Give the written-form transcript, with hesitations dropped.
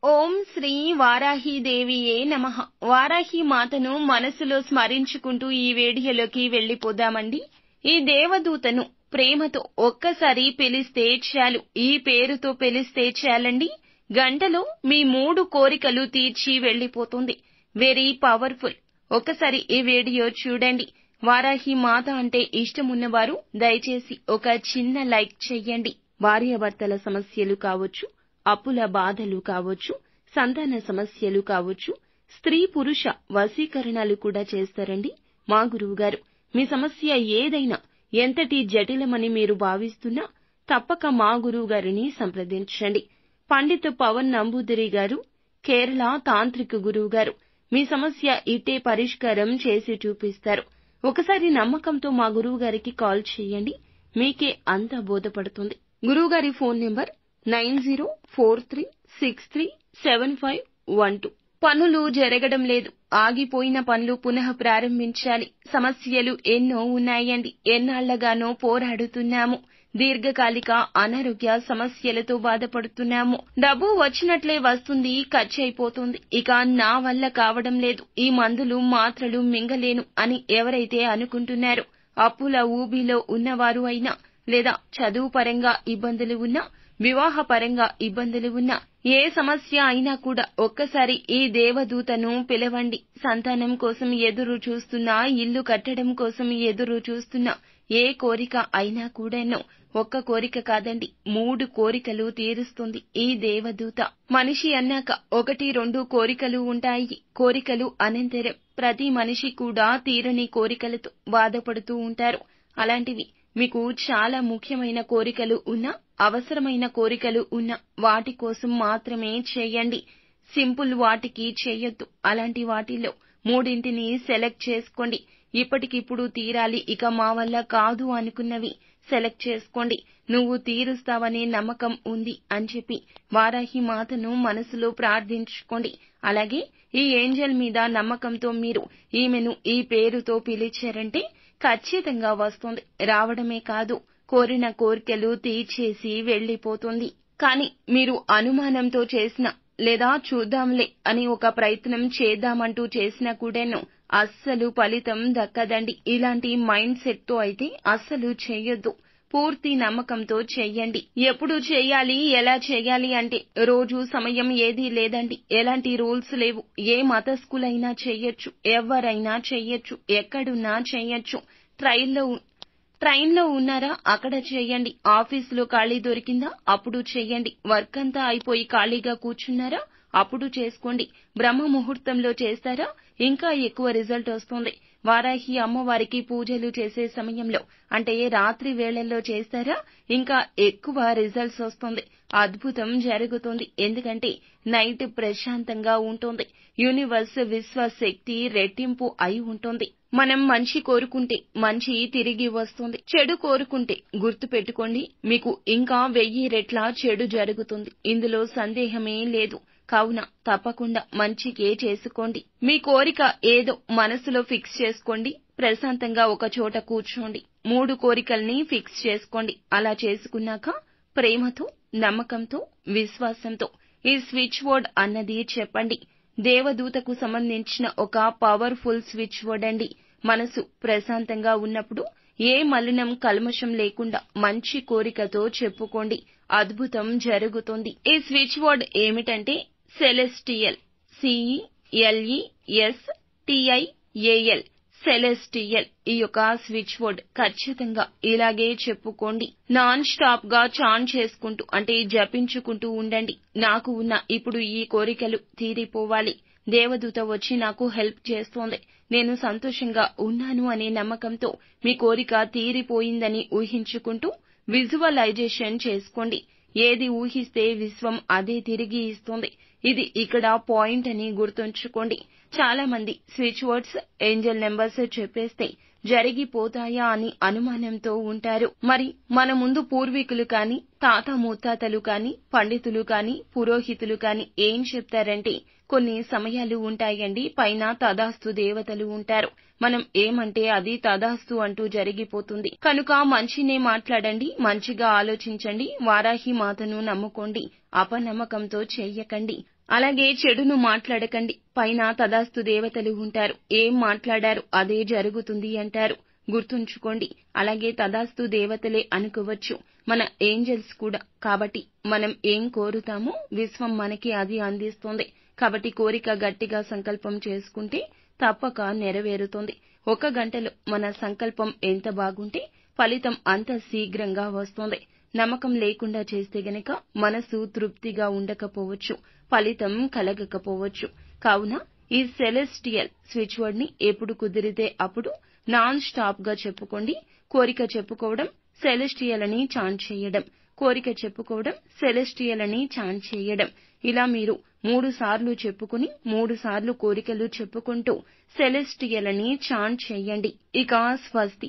ఓం శ్రీ వారాహీదేవియే నమః. వారాహి మాతను మనసులో స్మరించుకుంటూ ఈ వీడియోలోకి వెళ్లిపోదామండి. ఈ దేవదూతను ప్రేమతో ఒక్కసారి పిలిస్తే చాలు, ఈ పేరుతో పిలిస్తే చాలండి, గంటలో మీ 3 కోరికలు తీర్చి వెళ్లిపోతుంది. Very powerful. ఒక్కసారి ఈ వీడియో చూడండి. వారాహి మాత అంటే ఇష్టమున్నవారు దయచేసి ఒక చిన్న లైక్ చెయ్యండి. భార్యాభర్తల సమస్యలు కావచ్చు, అప్పుల బాధలు కావచ్చు, సంతాన సమస్యలు కావచ్చు, స్త్రీ పురుష వశీకరణలు కూడా చేస్తారండి మా గురువుగారు. మీ సమస్య ఏదైనా ఎంతటి జటిలమని మీరు భావిస్తున్నా తప్పక మా గురువుగారిని సంప్రదించండి. పండిత్ పవన్ నంబూదిరి గారు, కేరళ తాంత్రిక గురువుగారు. మీ సమస్య ఇట్టే పరిష్కారం చేసి చూపిస్తారు. ఒకసారి నమ్మకంతో మా గురువుగారికి కాల్ చేయండి, మీకే అంతా బోధపడుతుంది. గురువుగారి ఫోన్ నెంబర్ 9043637512. పనులు జరగడం లేదు, ఆగిపోయిన పనులు పునః ప్రారంభించాలి. సమస్యలు ఎన్నో ఉన్నాయండి, ఎన్నాళ్లగానో పోరాడుతున్నాము. దీర్ఘకాలిక అనారోగ్య సమస్యలతో బాధపడుతున్నాము. డబ్బు వచ్చినట్లే వస్తుంది, ఖర్చయిపోతుంది. ఇక నా వల్ల కావడం లేదు, ఈ మందులు మాత్రలు మింగలేను అని ఎవరైతే అనుకుంటున్నారో, అప్పుల ఊబిలో ఉన్నవారు అయినా, లేదా చదువు పరంగా ఇబ్బందులు ఉన్నా, వివాహ పరంగా ఇబ్బందులు ఉన్నా, ఏ సమస్య అయినా కూడా ఒక్కసారి ఈ దేవదూతను పిలవండి. సంతానం కోసం ఎదురు చూస్తున్నా, ఇల్లు కట్టడం కోసం ఎదురు చూస్తున్నా, ఏ కోరిక అయినా కూడాను ఒక్క కోరిక కాదండి, 3 కోరికలు తీరుస్తుంది ఈ దేవదూత. మనిషి అన్నాక 1-2 కోరికలు ఉంటాయి. కోరికలు అనంతరం ప్రతి మనిషి కూడా తీరని కోరికలతో బాధపడుతూ ఉంటారు. అలాంటివి మీకు చాలా ముఖ్యమైన కోరికలు ఉన్నా, అవసరమైన కోరికలు ఉన్నా వాటి కోసం మాత్రమే చేయండి. సింపుల్ వాటికి చేయొద్దు. అలాంటి వాటిల్లో 3ని సెలెక్ట్ చేసుకోండి. ఇప్పటికిప్పుడు తీరాలి, ఇక మా వల్ల కాదు అనుకున్నవి సెలెక్ట్ చేసుకోండి. నువ్వు తీరుస్తావనే నమ్మకం ఉంది అని చెప్పి వారాహి మాతను మనసులో ప్రార్థించుకోండి. అలాగే ఈ ఏంజెల్ మీద నమ్మకంతో మీరు ఈమెను ఈ పేరుతో పిలిచారంటే ఖచ్చితంగా వస్తుంది. రావడమే కాదు, కోరిన కోరికలు తీర్చేసి వెళ్లిపోతుంది. కానీ మీరు అనుమానంతో చేసిన, లేదా చూద్దాంలే అని ఒక ప్రయత్నం చేద్దామంటూ చేసినా కూడాను అస్సలు ఫలితం దక్కదండి. ఇలాంటి మైండ్ సెట్ తో అయితే అస్సలు చేయొద్దు. పూర్తి నమ్మకంతో చెయ్యండి. ఎప్పుడు చేయాలి, ఎలా చేయాలి అంటే రోజు సమయం ఏదీ లేదండి. ఎలాంటి రూల్స్ లేవు. ఏ మతస్థులైనా చెయ్యొచ్చు, ఎవరైనా చెయ్యొచ్చు, ఎక్కడున్నా చెయ్యొచ్చు. ట్రైన్లో ఉన్నారా, అక్కడ చెయ్యండి. ఆఫీసులో ఖాళీ దొరికిందా, అప్పుడు చెయ్యండి. వర్క్ అంతా అయిపోయి ఖాళీగా కూర్చున్నారా, అప్పుడు చేసుకోండి. బ్రహ్మ ముహూర్తంలో చేస్తారా, ఇంకా ఎక్కువ రిజల్ట్ వస్తుంది. వారాహి అమ్మవారికి పూజలు చేసే సమయంలో అంటే రాత్రి వేళల్లో చేస్తారా, ఇంకా ఎక్కువ రిజల్ట్స్ వస్తుంది. అద్భుతం జరుగుతుంది. ఎందుకంటే నైట్ ప్రశాంతంగా ఉంటుంది. యూనివర్స్ విశ్వశక్తి రెట్టింపు అయి ఉంటుంది. మనం మంచి కోరుకుంటే మంచి తిరిగి వస్తుంది. చెడు కోరుకుంటే గుర్తు పెట్టుకోండి, మీకు ఇంకా 1000 రెట్ల చెడు జరుగుతుంది. ఇందులో సందేహమే లేదు. కావున తప్పకుండా మంచికే చేసుకోండి. మీ కోరిక ఏదో మనసులో ఫిక్స్ చేసుకోండి. ప్రశాంతంగా ఒక చోట కూర్చోండి. 3 కోరికల్ని ఫిక్స్ చేసుకోండి. అలా చేసుకున్నాక ప్రేమతో, నమ్మకంతో, విశ్వాసంతో ఈ స్విచ్ వర్డ్ అన్నది చెప్పండి. దేవదూతకు సంబంధించిన ఒక పవర్ఫుల్ స్విచ్ వర్డ్ అండి. మనసు ప్రశాంతంగా ఉన్నప్పుడు ఏ మలినం కల్మషం లేకుండా మంచి కోరికతో చెప్పుకోండి. అద్భుతం జరుగుతుంది. ఈ స్విచ్ వర్డ్ ఏమిటంటే సెలెస్టియల్. CELESTIAL. సెలెస్టియల్. ఈ యొక్క స్విచ్ వర్డ్ ఖచ్చితంగా ఇలాగే చెప్పుకోండి. నాన్ స్టాప్ గా చాంట్ చేసుకుంటూ అంటే జపించుకుంటూ ఉండండి. నాకు ఉన్న ఇప్పుడు ఈ కోరికలు తీరిపోవాలి, దేవదూత వచ్చి నాకు హెల్ప్ చేస్తోంది, నేను సంతోషంగా ఉన్నాను అనే నమ్మకంతో మీ కోరిక తీరిపోయిందని ఊహించుకుంటూ విజువలైజేషన్ చేసుకోండి. ఏది ఊహిస్తే విశ్వం అదే తిరిగి ఇస్తుంది. ఇది ఇక్కడ పాయింట్ అని గుర్తుంచుకోండి. చాలా మంది స్విచ్ వర్డ్స్, ఏంజెల్ నెంబర్స్ చెప్పేస్తే జరిగిపోతాయా అని అనుమానంతో ఉంటారు. మరి మన ముందు పూర్వీకులు కాని, తాత ముత్తాతలు కాని, పండితులు కాని, పురోహితులు కాని ఏం చెప్తారంటే కొన్ని సమయాలు ఉంటాయండి, పైన తదాస్తు దేవతలు ఉంటారు. మనం ఏమంటే అది తదాస్తు అంటూ జరిగిపోతుంది. కనుక మంచినే మాట్లాడండి, మంచిగా ఆలోచించండి, వారాహి మాతను నమ్ముకోండి, అపనమ్మకంతో చెయ్యకండి. అలాగే చెడును మాట్లాడకండి. పైన తదాస్తు దేవతలు ఉంటారు. ఏం మాట్లాడారు అదే జరుగుతుంది అంటారు. గుర్తుంచుకోండి. అలాగే తదాస్తు దేవతలే అనుకోవచ్చు, మన ఏంజెల్స్ కూడా. కాబట్టి మనం ఏం కోరుతామో విశ్వం మనకి అది అందిస్తుంది. కాబట్టి కోరిక గట్టిగా సంకల్పం చేసుకుంటే తప్పక నెరవేరుతుంది. 1 గంటలో మన సంకల్పం ఎంత బాగుంటే ఫలితం అంత శీఘ్రంగా వస్తుంది. నమ్మకం లేకుండా చేస్తే గనక మనసు తృప్తిగా ఉండకపోవచ్చు, ఫలితం కలగకపోవచ్చు. కావున ఈ సెలెస్టియల్ స్విచ్ వర్డ్ ని ఎప్పుడు కుదిరితే అప్పుడు నాన్ స్టాప్ గా చెప్పుకోండి. కోరిక చెప్పుకోవడం, సెలెస్టియల్ అని చాంట్ చేయడం. కోరిక చెప్పుకోవడం, సెలెస్టియల్ అని చాంట్ చేయడం. ఇలా మీరు 3 సార్లు చెప్పుకుని 3 సార్లు కోరికలు చెప్పుకుంటూ సెలెస్టియల్ అని చాంట్ చేయండి. ఇక స్వస్తి.